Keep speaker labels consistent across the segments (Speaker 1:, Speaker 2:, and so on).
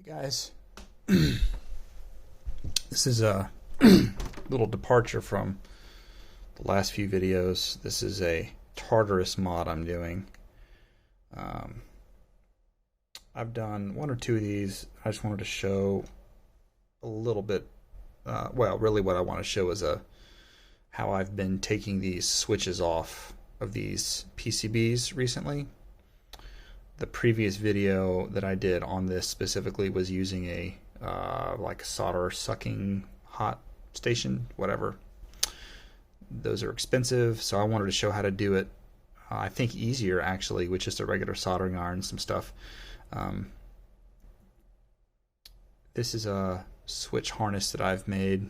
Speaker 1: Guys, this is a little departure from the last few videos. This is a Tartarus mod I'm doing. I've done one or two of these. I just wanted to show a little bit, well, really what I want to show is how I've been taking these switches off of these PCBs recently. The previous video that I did on this specifically was using a like a solder sucking hot station, whatever. Those are expensive, so I wanted to show how to do it, I think easier actually, with just a regular soldering iron and some stuff. This is a switch harness that I've made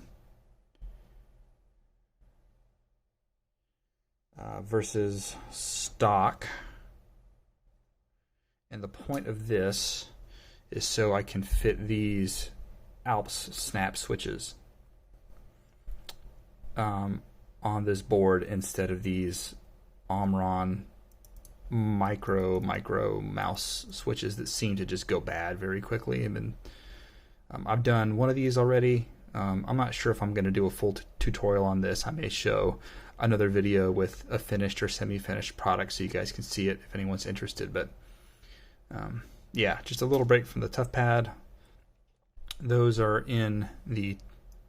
Speaker 1: versus stock. And the point of this is so I can fit these Alps snap switches on this board instead of these Omron micro mouse switches that seem to just go bad very quickly. I've done one of these already. I'm not sure if I'm going to do a full tutorial on this. I may show another video with a finished or semi-finished product so you guys can see it if anyone's interested. But yeah, just a little break from the DPAD. Those are in the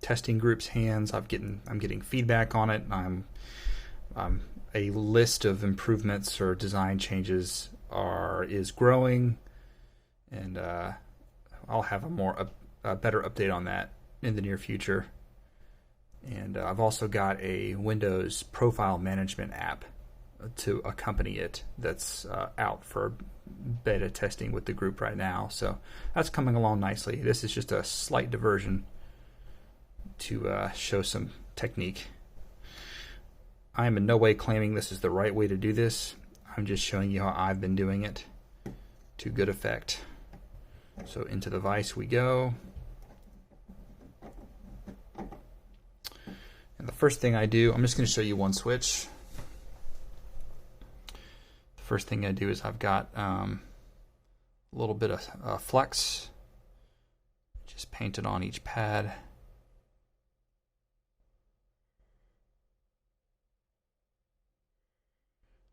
Speaker 1: testing group's hands. I'm getting feedback on it. A list of improvements or design changes is growing, and I'll have a better update on that in the near future. And I've also got a Windows profile management app to accompany it that's out for beta testing with the group right now, so that's coming along nicely. This is just a slight diversion to show some technique. I am in no way claiming this is the right way to do this. I'm just showing you how I've been doing it to good effect. So into the vise we go. And the first thing I do, I'm just going to show you one switch. First thing I do is I've got a little bit of flex just painted on each pad.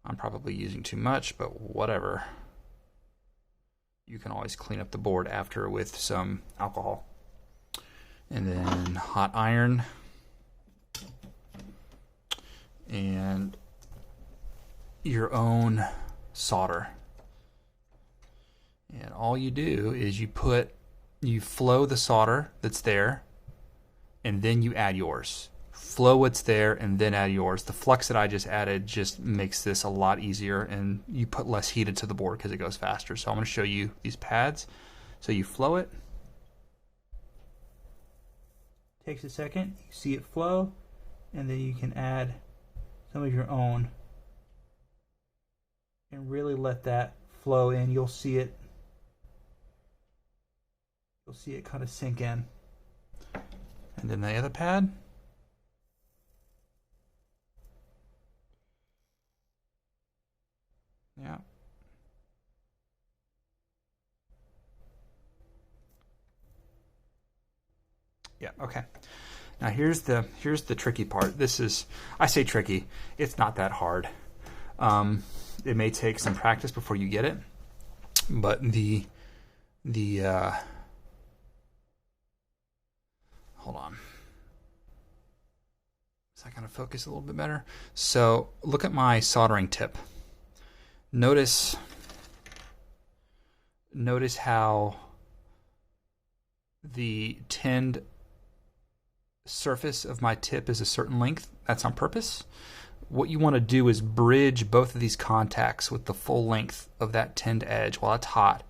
Speaker 1: I'm probably using too much, but whatever. You can always clean up the board after with some alcohol. And then hot iron. And your own solder. And all you do is you flow the solder that's there, and then you add yours. Flow what's there and then add yours. The flux that I just added just makes this a lot easier, and you put less heat into the board because it goes faster. So I'm going to show you these pads. So you flow it. Takes a second. You see it flow, and then you can add some of your own and really let that flow in. You'll see it kind of sink in. And then the other pad. Yeah. Yeah, okay. Now here's the tricky part. I say tricky, it's not that hard. It may take some practice before you get it, but hold on. Is that going to focus a little bit better? So look at my soldering tip. Notice how the tinned surface of my tip is a certain length. That's on purpose. What you want to do is bridge both of these contacts with the full length of that tinned edge while it's hot.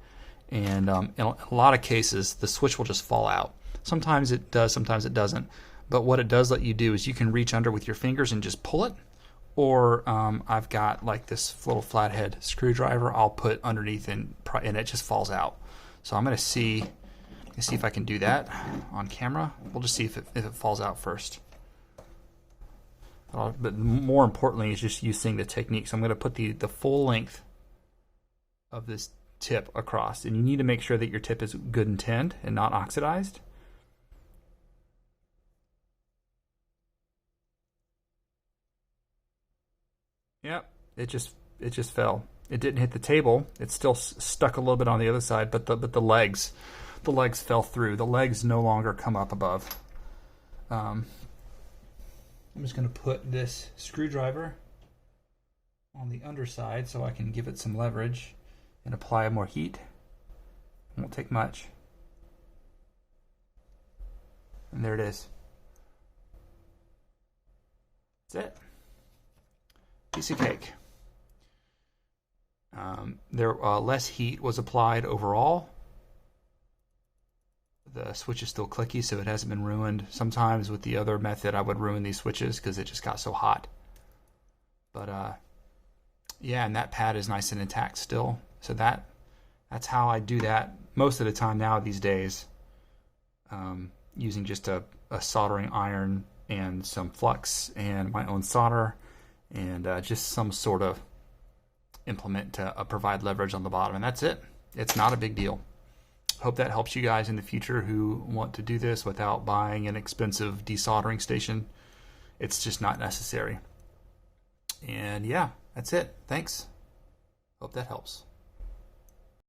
Speaker 1: And in a lot of cases, the switch will just fall out. Sometimes it does, sometimes it doesn't. But what it does let you do is you can reach under with your fingers and just pull it. Or I've got like this little flathead screwdriver I'll put underneath and it just falls out. So I'm going to see if I can do that on camera. We'll just see if it falls out first. But more importantly is just you seeing the technique. So I'm going to put the full length of this tip across, and you need to make sure that your tip is good and tinned and not oxidized. Yep, it just fell. It didn't hit the table. It's still stuck a little bit on the other side, but the legs fell through. The legs no longer come up above. I'm just going to put this screwdriver on the underside so I can give it some leverage and apply more heat. It won't take much. And there it is. That's it. Piece of cake. Less heat was applied overall. The switch is still clicky, so it hasn't been ruined. Sometimes with the other method, I would ruin these switches because it just got so hot. But yeah, and that pad is nice and intact still. So that's how I do that most of the time now these days, using just a soldering iron and some flux and my own solder and just some sort of implement to provide leverage on the bottom, and that's it. It's not a big deal. Hope that helps you guys in the future who want to do this without buying an expensive desoldering station. It's just not necessary. And yeah, that's it. Thanks. Hope that helps.